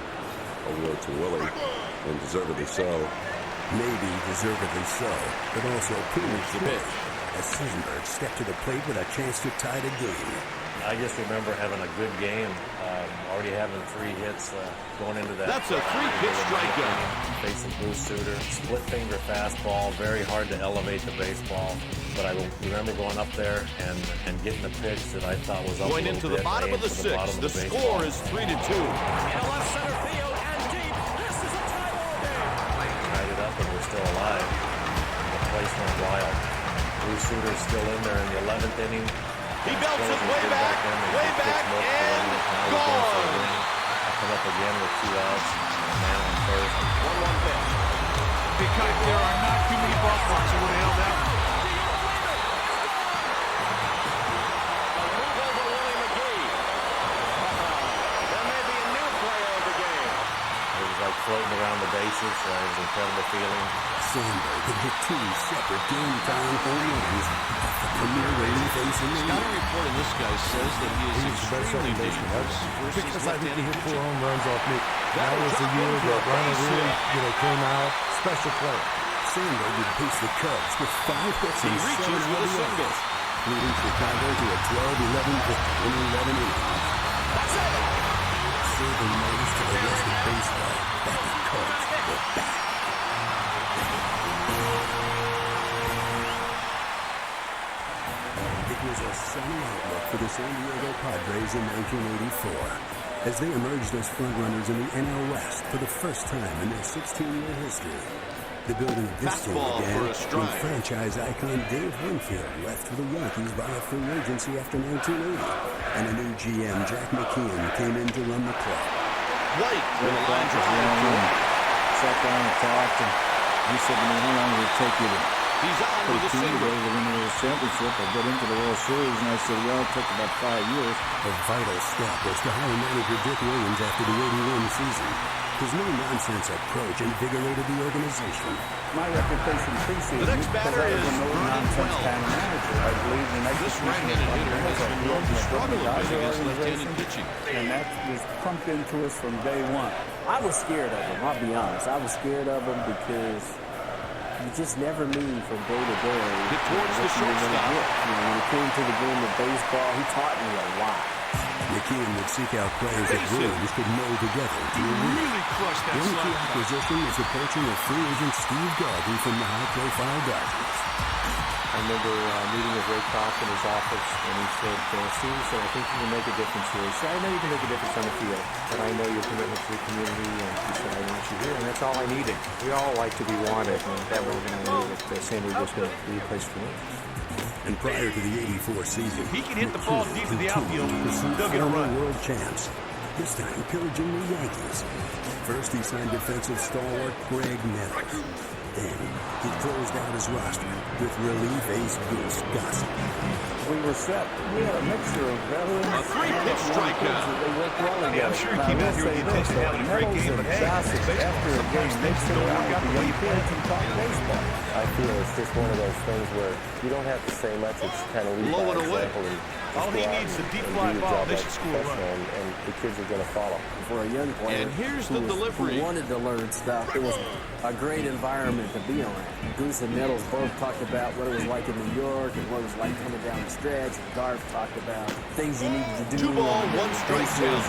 award to Willie, and deservedly so. Maybe deservedly so, but also prematurely, as Sandberg stepped to the plate with a chance to tie the game. I just remember having a good game, already having 3 hits going into that. That's a 3-pitch strikeout. Facing Bruce Sutter, split finger fastball, very hard to elevate the baseball. But I remember going up there and getting a pitch that I thought was up Going a into little the bit, bottom of the aimed for 6th. bottom The of the score baseball. is 3-2. In left center field and deep. This is a tie ball game. Tied it up and we're still alive. The place went wild. Bruce Sutter's still in there in the 11th inning. He belts it way back, and gone. I come up again with 2 outs, a man on first. 1-1 pitch. Because there are not too many ballparks that would have held that one. Move over Willie McGee. There may be a new player of the game. It was like floating around the bases. It was an incredible feeling. Sandberg had hit 2 separate game-tying home runs off the premier rating face in the Scouting league. report on this guy says that he is extremely dangerous versus Because I think he left-handed hit 4 pitching. home runs off me. That was the drop year into that a Ronald base really, hit. came out. Special player. Sandberg would pace the Cubs with 5 hits He and reaches 7 with a RBIs, single. leading Chicago to a 12-11 victory in 11 innings. Serving notice to the rest of baseball that the Cubs were back. It was a sunny outlook for the San Diego Padres in 1984 as they emerged as frontrunners in the NL West for the first time in their 16-year history. The building of this team Fastball began for a when strike. franchise icon Dave Winfield left for the Yankees via free agency after 1980, and a new GM, Jack McKeon, came in to run the club. White with a line Sat drive. down and talked, and he said to me, how long did it take you to He's on with a single. They were in the championship. I got into the World Series, and I said, well, it took about 5 years. A vital step was to hire manager Dick Williams after the 81 season. His no-nonsense approach invigorated the organization. My reputation preseason The next batter is a no-nonsense kind of manager. I believe in This right-handed hitter has been known to struggle a bit against left-handed pitching. And that was pumped into us from day one. I was scared of him, I'll be honest. I was scared of him because you just never knew from day to day Hit towards the shortstop. When it came to the game of baseball, he taught me a lot. McKeon would seek out players that Williams could mold together to a win. Really crushed that One key slide. acquisition was the coaching of free agent Steve Garvey from the high-profile Dodgers. I remember meeting with Ray Kroc in his office, and he said, Steve, he said, I think you can make a difference here. He said, I know you can make a difference on the field, but I know your commitment to the community, and he said, I want you here, and that's all I needed. We all like to be wanted, and that was when I knew that San Diego was going to be a place for me. And prior to the 84 season, He can hit the ball deep to the outfield. They'll get a run. World champs, this time pillaging the Yankees. First, he signed defensive stalwart Greg Nettles. Then, he closed out his roster with relief ace Goose Gossett. We were set. We had a mixture of veterans. A 3-pitch strikeout. They worked well together. I'm sure he came out here with the intention of having a great game, but hey, after a game, things don't work out the way you planned. baseball. I feel it's just one of those things where you don't have to say much. It's kind of lead Low by and away. example. And All he needs is a deep fly ball. They should score a run. And the kids are going to follow. For a young player And here's the delivery. who wanted to learn stuff, it was a great environment to be around. Goose and Nettles both talked about what it was like in New York and what it was like coming down the stretch. And Garv talked about things you needed to do. 2 ball, 1 strike count.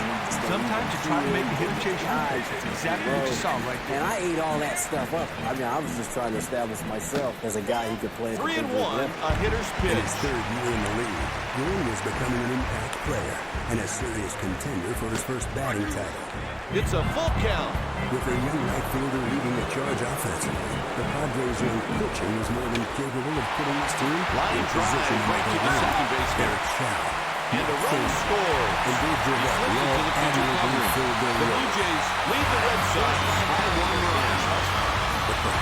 Sometimes you try to make the hitter chase your pace. That's exactly what you saw right there. And I ate all that stuff up. I mean, I was just trying to establish myself as a guy who could play. 3-1, a hitter's In pitch. his third year in the league, Boone was becoming an impact player and a serious contender for his first batting title. It's a full count. With their young right fielder leading the charge offensively, the Padres' young pitching was more than capable of putting his team Line in drive position right to the second base Eric coach. Chow. And a run scores. And Dave He Giroux, flips it to the pitcher admirably filled their The Blue role. Jays lead the Red Sox by 1 run.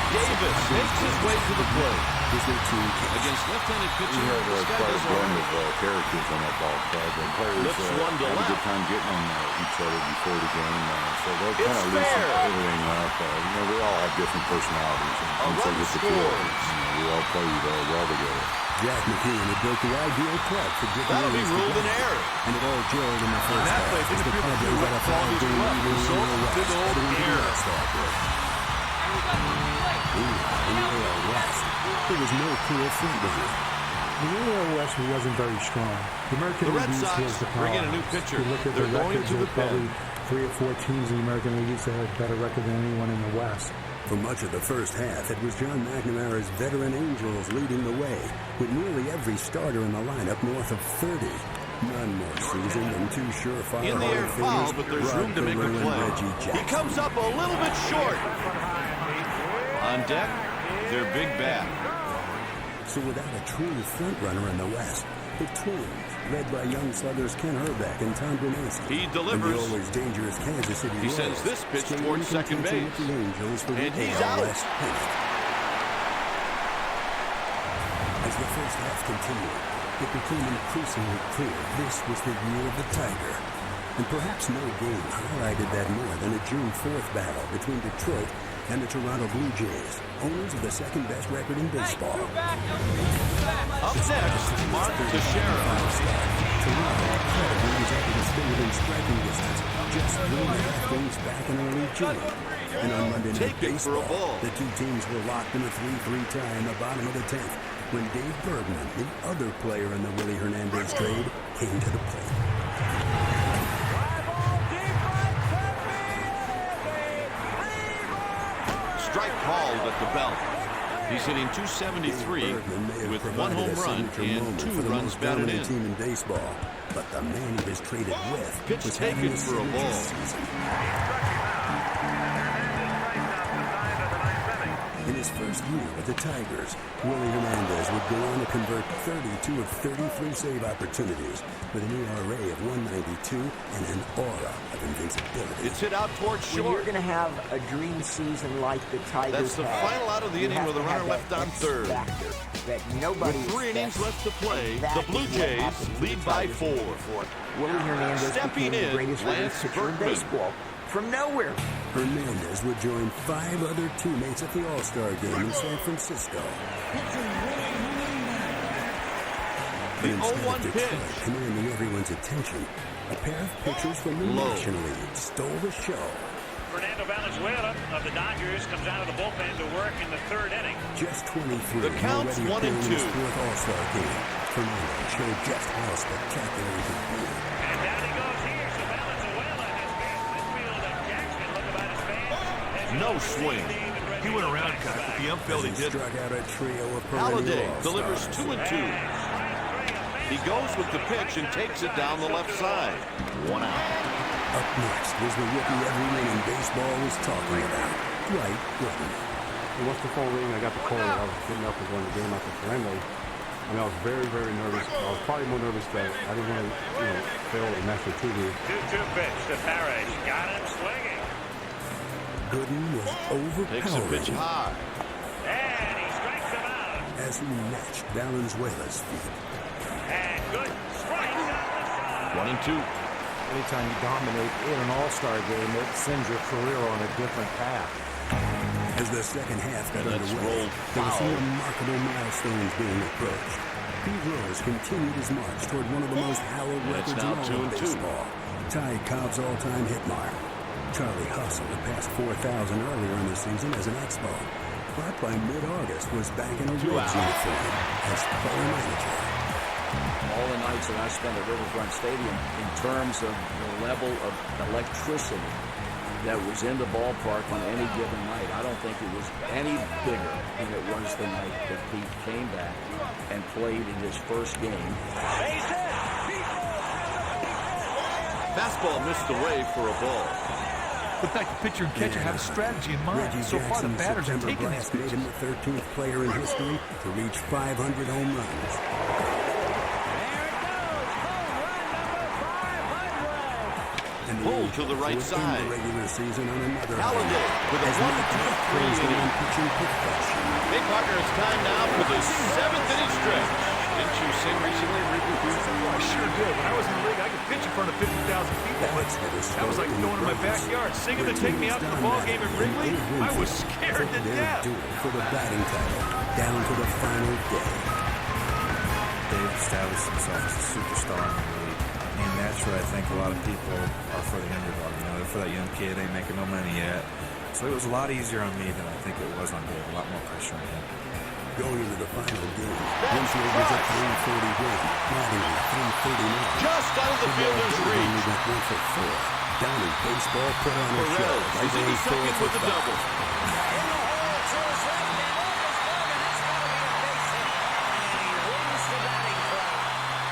Davis makes his way to the plate. Against left-handed pitching, We this had guy quite a does all blend right. of characters on that ball club, and players Lifts one to had a left. good time getting on each other before the game, so they'll It's kind of loosen fair. everything up. We all have different personalities, and A once they run get the field, scores. we all play well together. Jack McKeon had built the ideal club for Dick That'll be Williams to ruled an get. error. And it all gelled in the first that half play as the didn't appear to Padres be got a what foul Claudius game left. lead in Result, the West, big old heading into the error. All-Star break. In the AL West, there was no clear front runner. The AL West wasn't very strong. The American The Red League East Sox was the bring in a powerhouse. new pitcher. If you look at They're the going records, to the there's probably pen. 3 or 4 teams in the American League East that had better record than anyone in the West. For much of the first half, it was John McNamara's veteran Angels leading the way, with nearly every starter in the lineup north of 30. None more seasoned than two surefire In the air Hall of foul, Famers, but there's Rod room to make a Carew and play. Reggie He Jackson. comes up a little bit short. On deck, their big bat. So without a true front runner in the West, the Twins, led by young sluggers Ken Herbeck and Tom Brunasky, He delivers. and the always dangerous Kansas City He sends Royals, this pitch stayed towards in second contention base. with the Angels for the And he's AL out. West pennant. As the first half continued, it became increasingly clear this was the year of the Tiger. And perhaps no game highlighted that more than a June 4th battle between Detroit and the Toronto Blue Jays, owners of the second-best record in baseball. Up next, Mark Teixeira. Toronto incredibly was able to stay within striking distance, just 3.5 games back in early June. And on Monday Night Take it for a Baseball, ball. the two teams were locked in a 3-3 tie in the bottom of the 10th when Dave Bergman, the other player in the Willie Hernandez trade, came to the plate. Strike called at the belt. He's hitting .273 with 1 home run and 2 runs batted in. Team in baseball, but the man he was traded with Pitch was taken having a for a ball. season. In his first year with the Tigers, Willie Hernandez would go on to convert 32 of 33 save opportunities with an ERA of 192 and an aura of invincibility. It's hit out towards short. When you're going to have a dream season like the Tigers That's the final out of the inning with a runner left on third. That nobody with 3 innings left to play, the Blue Jays lead by 4. Willie Hernandez stepping became in, the greatest Lance pitcher in baseball. From nowhere. Hernandez would join 5 other teammates at the All-Star game in San Francisco. The 0-1 pitch. Commanding everyone's attention, a pair of pitchers from the National League stole the show. Fernando Valenzuela of the Dodgers comes out of the bullpen to work in the 3rd inning. Just 23. The count's 1-2. His 4th All-Star game. Fernando showed just how spectacular he could be. And down he goes here. So Valenzuela has faced midfielder Jackson. Look about his fans. No swing. He went around, Cut, but the outfield he did. Struck out a trio of Halliday delivers 2 and 2. He goes with the pitch and takes it down the left side. 1 out. Up next was the rookie everyone in baseball was talking about, Dwight Gooden. Once the phone rang, I got the call that I was getting up and going to the game after Fernando. I mean, I was very, very nervous. I was probably more nervous that I didn't want to, fail the National TV. 2-2 pitch to Parrish. Got him swinging. Gooden was overpowering. Takes a pitch high. And he strikes him out. As he matched Valenzuela's feet. And good strikes out the side. 1 and 2. Anytime you dominate in an all-star game, it sends your career on a different path. As the second half got underway, there were some remarkable milestones being approached. Pete Rose continued his march toward one of the most hallowed records in all of baseball, tied Cobb's all-time hit mark. Charlie Hustle had passed 4,000 earlier in the season as an Expo, but by mid-August was back in a Reds uniform as player manager. All the nights that I spent at Riverfront Stadium, in terms of the level of electricity that was in the ballpark on any given night, I don't think it was any bigger than it was the night that Pete came back and played in his first game. Fastball missed away for a ball. The fact the pitcher and catcher have a strategy in mind. Reggie So far, the batters are September taking these blast made him pitches. the 13th player in history to reach 500 home runs. Pulled to the right side. The regular season on another Halliday with a 1-2-3 inning. Hey, partner, it's time now for the 7th inning stretch. Didn't you sing recently, Ricky? I sure did. When I was in the league, I could pitch in front of 50,000 people. That was like going in my backyard, singing to take me out to the ball game at Wrigley. I was scared to death. For the batting title, down to the final day. Dave established himself as a superstar in the league. And naturally, I think a lot of people are for the underdog. They're for that young kid, ain't making no money yet. So it was a lot easier on me than I think it was on Dave. A lot more pressure on him. Going into the final game, Winfield was a 340 win, Nottingham 339. Just out of the fielder's reach. Went 1 for 4. Down in baseball, put on a show. He's in the second with the double.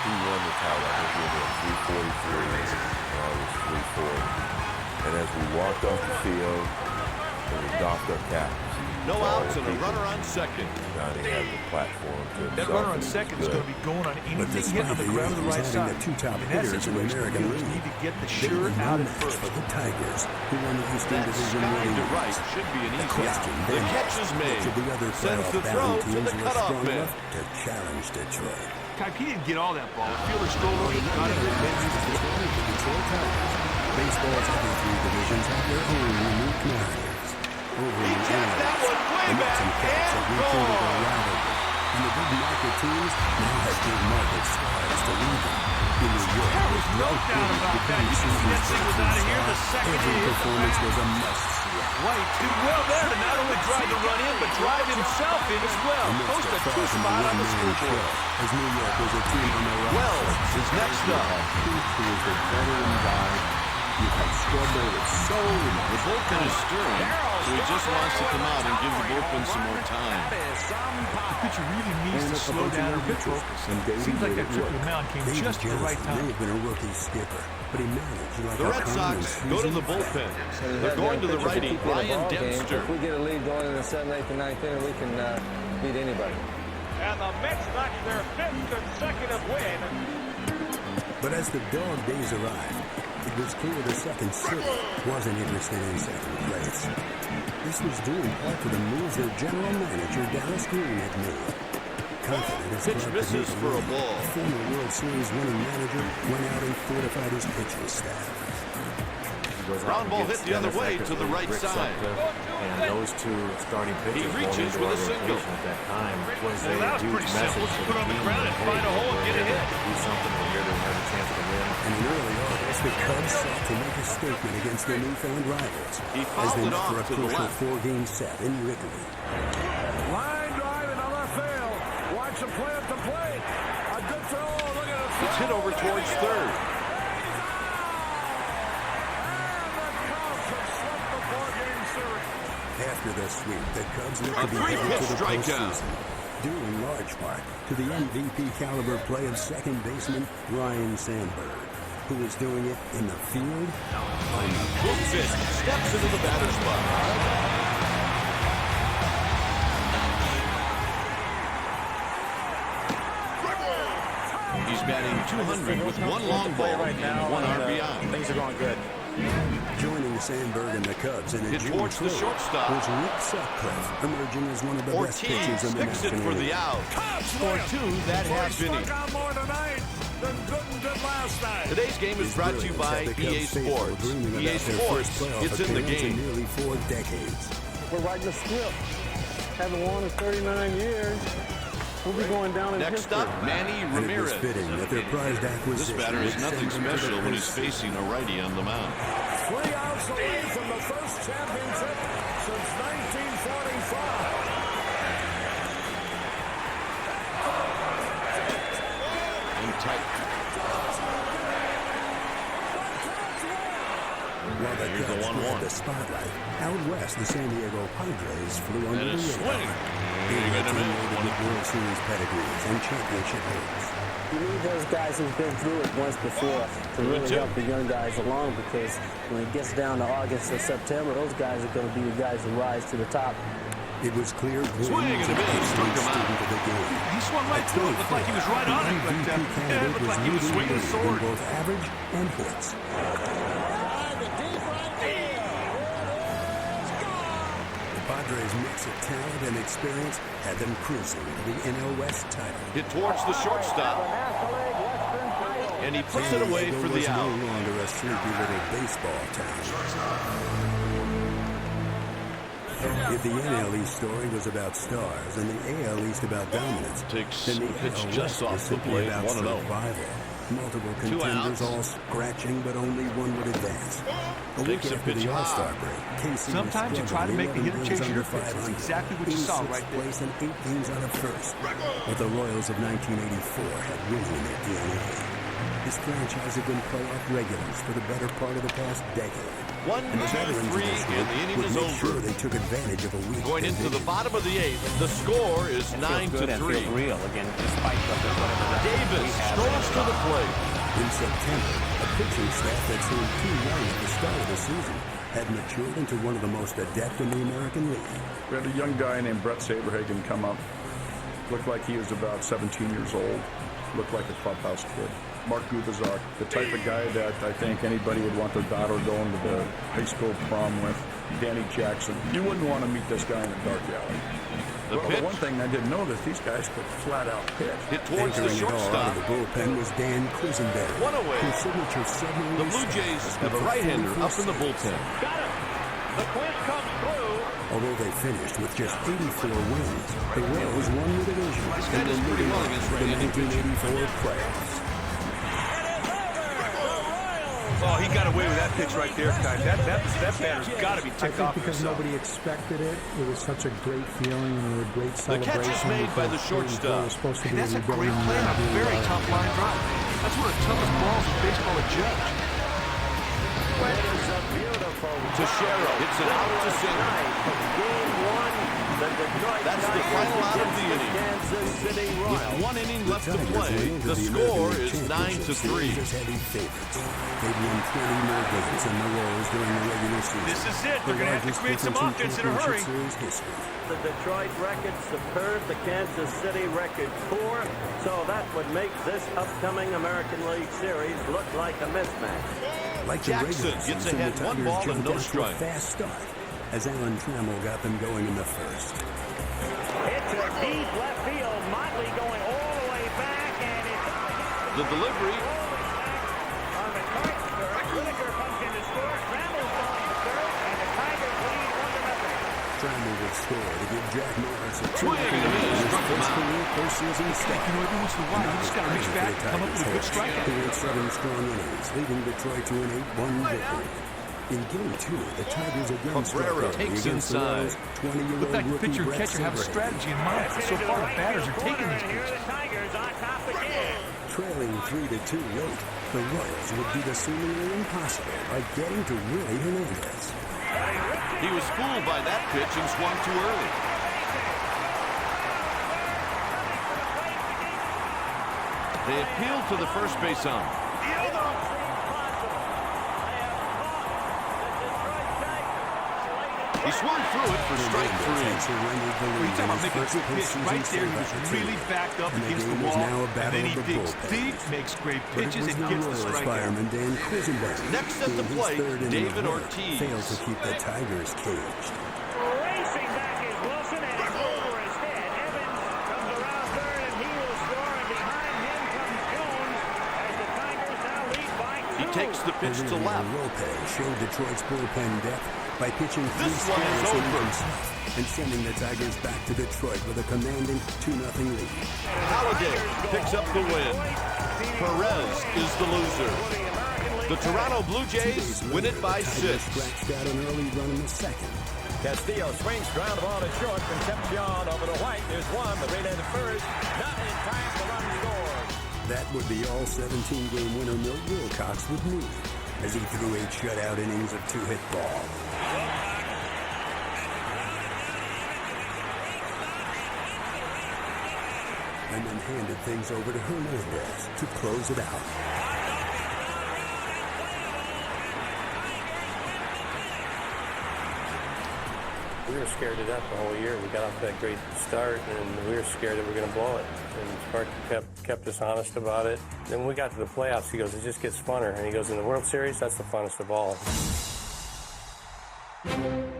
He won the title. I think he was 343. I was 340. And as we walked off the field, and we doffed our caps. No outs and a runner on second. Johnny had the platform to That runner on second is going to be going on anything hit on the ground of the right side. The two top In that hitters in the situation, American the League, need to get the shirt out at first. For the Tigers, who won the Eastern Division to right should be an easy out. The catch is made. The other sends the throw to the cutoff man. To challenge Detroit. Kyle, he didn't get all that ball. The fielder strolled over, got it, Baseball's other 3 divisions have their own unique narratives. Over in the Mets and Cats have recruited their rivalry, and the big market teams now have big market stars to lead them. In New York, there was no doubt about that. You can see that singles out of here. The second every performance was a must-see. White did well there to not only drive the run in, but drive himself in as well. Post a 2-spot on the scoreboard. As New York was a team on the rise. Wells is next up. He is a veteran guy. You can struggle with so much. The bullpen is stirring, so he just wants to come out and give the bullpen some more time. The pitcher really needs to slow down and get focused. Seems like that trip to the mound came just at the right May time. have been a rookie skipper, but he managed like The a Red common Sox go to the bullpen. They're going to the righty, Ryan Dempster. If we get a lead going in the 7th, 8th, and 9th inning, we can beat anybody. And the Mets got their 5th consecutive win. But as the dog days arrived, it was clear the second city wasn't interested in second place. This was due in part to the moves their general manager, Dallas Green, had made. Confident his Pitch club could misses make a for a run, ball. the former World Series winning manager went out and fortified his pitching staff. Ground ball hit the other way to the right side. And those two starting pitchers He reaches with a single. At that time was a That was huge pretty simple. message Just to put the on the team ground that, and find a hole and get a hit. Do something here to have a chance to win. And in early August, the Cubs sought to make a statement against their newfound rivals He as fouled they it met off for a to the crucial left. 4-game set in Wrigley. Line drive into left field. Watch him play at the plate. A good throw. Look at it. It's hit over towards third. After the sweep, the Cubs look A to be headed to the strikeout. postseason, due in large part to the MVP caliber play of second baseman Ryan Sandberg, who is doing it in the field on the Bookfist steps into the batter's box. He's batting .200 with one long ball and one RBI. Things are going good. Joining Sandberg and the Cubs in a Hit June towards the trade shortstop. was Rick Sutcliffe, emerging as one of the best pitchers Ortiz in the picks it National for the League. out. Score two that half inning. Struck out more tonight than Gooden did last night. Today's game is brought to you by EA Sports. EA Sports gets in the game. Nearly 4 decades. We're writing the script. Haven't won in 39 years. We'll be going down in Next history. up, Manny And it was Ramirez. fitting that their prized This acquisition batter is would nothing send them to the special when he's postseason. facing a righty on the mound. 3 outs away from the first championship since 1945. In tight. While the Here's the Cubs 1-1. grabbed the spotlight, out west, the San Diego Padres flew under And the a radar. swing. Being a Even team a minute. loaded with World Series pedigrees and championship hopes. You need those guys who've been through it once before to really help the young guys along, because when it gets down to August or September, those guys are going to be the guys who rise to the top. It was clear Glenn was Swing and an a miss. excellent Struck him out. student of the game. He swung right At through it. Looked like he was right on it, but MVP yeah, it candidate looked like he was leading swinging the the league in sword. both average and hits. The Padres' mix of talent and experience had them cruising to the NL West title. Hit towards the shortstop. And he puts it San away Diego for was the out. no longer a sleepy little baseball town. If the NL East story was about stars and the AL East about dominance, Takes then the the pitch AL just West off was the simply plate, about 1-0. survival. Multiple 2 contenders outs. all scratching, but only one would advance. A week Takes a after pitch the All-Star high. break, KC Sometimes you was try to make the 11 hitter games chase under your pitch. That's 500, exactly what you saw 86th right there. place and 8 games out of first. But the Royals of 1984 had winning in their DNA. This franchise had been playoff regulars for the better part of the past decade. 1, And the 2, veterans of 3, this and group the inning would is make sure over. they took advantage of a weak Going into the division. bottom of the 8th, the score is 9-3. Real again, despite whatever Davis strolls to the plate. In September, a pitching staff that seemed too young at the start of the season had matured into one of the most adept in the American League. We had a young guy named Brett Saberhagen come up. Looked like he was about 17 years old. Looked like a clubhouse kid. Mark Gubazar, the type of guy that I think anybody would want their daughter going to the high school prom with. Danny Jackson. You wouldn't want to meet this guy in a dark alley. The one thing I didn't know is these guys could flat out pitch. Hit towards the Anchoring it all out shortstop. of the bullpen was Dan Quisenberry, One away. whose signature submarine The Blue start Jays was have a good for right-hander 44 up in the saves. bullpen. Got him. The Quint comes through. Although they finished with just 84 wins, the Royals won the division This guy and does were pretty moving well on against to the right-handed pitching. 1984 playoffs. Oh, he got away with that pitch right there, Ty. That batter's got to be I ticked think off because himself. nobody expected it, it was such a great feeling and a great The catch celebration. is made by the because shortstop. it was supposed to Hey, be that's a rebuilding great play on a year. very tough line drive. That's one of the toughest balls in baseball to judge. When Shero hits it out to center. That's the final out of the inning. With 1 inning left to play, the score is 9-3. They've won 20 more games than the Royals during the regular season. This is it. They're going to have to create some offense in a hurry. The Detroit record superb, the Kansas City record poor, so that would make this upcoming American League Series look like a mismatch. Like Jackson gets ahead 1 ball and no strike. Fast start as Alan Trammell got them going in the first. It's a deep left field. Motley going all the way back, and it's the delivery. On the cart, Whitaker comes in to score. Trammell's going to third, and the Tigers lead 1-0. Trammell would score to give Jack Morris a Swing and a miss, struck him out. Postseason start. You know, every once in a while, you just got to reach back and come up with a good strikeout. He went 7 strong innings, leading Detroit to an 8-1 victory. In Game 2, the Tigers again Cabrera takes inside. The fact the pitcher and catcher have a strategy in mind. So far, the batters are taking these pitches. The Tigers on top again. Trailing 3-2 late, the Royals would do the seemingly impossible by getting to Willie Hernandez. He was fooled by that pitch and swung too early. They appeal to the first base ump. He swung through it for strike 3. Well, you talk about making a good pitch. Right there, he was really backed up against the wall, and then he digs deep, makes great pitches, and gets the strikeout. Next at the plate, David Ortiz. Failed to keep the Tigers caged. Racing back is Wilson, and he's over his head. Evans comes around third, and he will score, and behind him comes Jones as the Tigers now lead by 2. He takes the pitch to left. Lopez showed Detroit's bullpen depth by pitching 3 This one is over. and sending the Tigers back to Detroit with a commanding 2-0 lead. Halliday picks up the win. Perez is the loser. The Toronto Blue Jays win it by 6. Scratched out an early run in the second. Castillo swings, ground ball to short. Concepcion over to White. There's one. The read to first. Not in time. The run scored. That would be all 17-game winner Milt Wilcox would need, as he threw 8 shutout innings of 2-hit ball. And then handed things over to Hernandez to close it out. We were scared to death the whole year. We got off to that great start, and we were scared that we were going to blow it. And Sparky kept us honest about it. Then when we got to the playoffs, he goes, it just gets funner. And he goes, in the World Series, that's the funnest of all.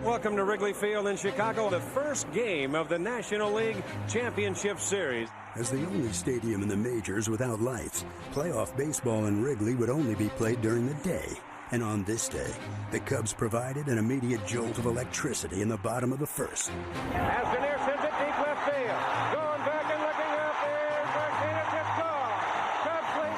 Welcome to Wrigley Field in Chicago, the first game of the National League Championship Series. As the only stadium in the majors without lights, playoff baseball in Wrigley would only be played during the day. And on this day, the Cubs provided an immediate jolt of electricity in the bottom of the first. Asdenier sends it deep left field. Going back and looking up there. Martinez, it's gone. Cubs lead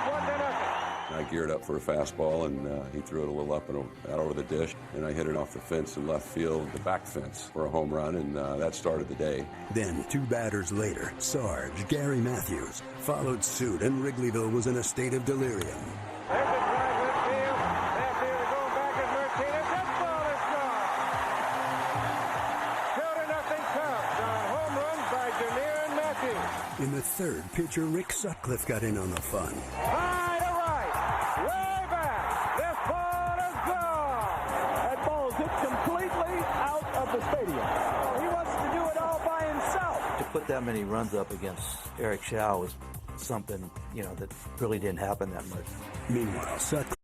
1-0. I geared up for a fastball, and he threw it a little up and out over the dish. And I hit it off the fence in left field, the back fence, for a home run, and that started the day. Then, 2 batters later, Sarge, Gary Matthews, followed suit, and Wrigleyville was in a state of delirium. There's a drive left field. Matthews going back at Martinez. That ball is gone. 2-0 Cubs on home runs by Dernier and Matthews. In the third, pitcher Rick Sutcliffe got in on the fun. High to right. Way back. This ball is gone. That ball is hit completely out of the stadium. He wants to do it all by himself. To put that many runs up against Eric Shaw was something, that really didn't happen that much. Meanwhile, Sutcliffe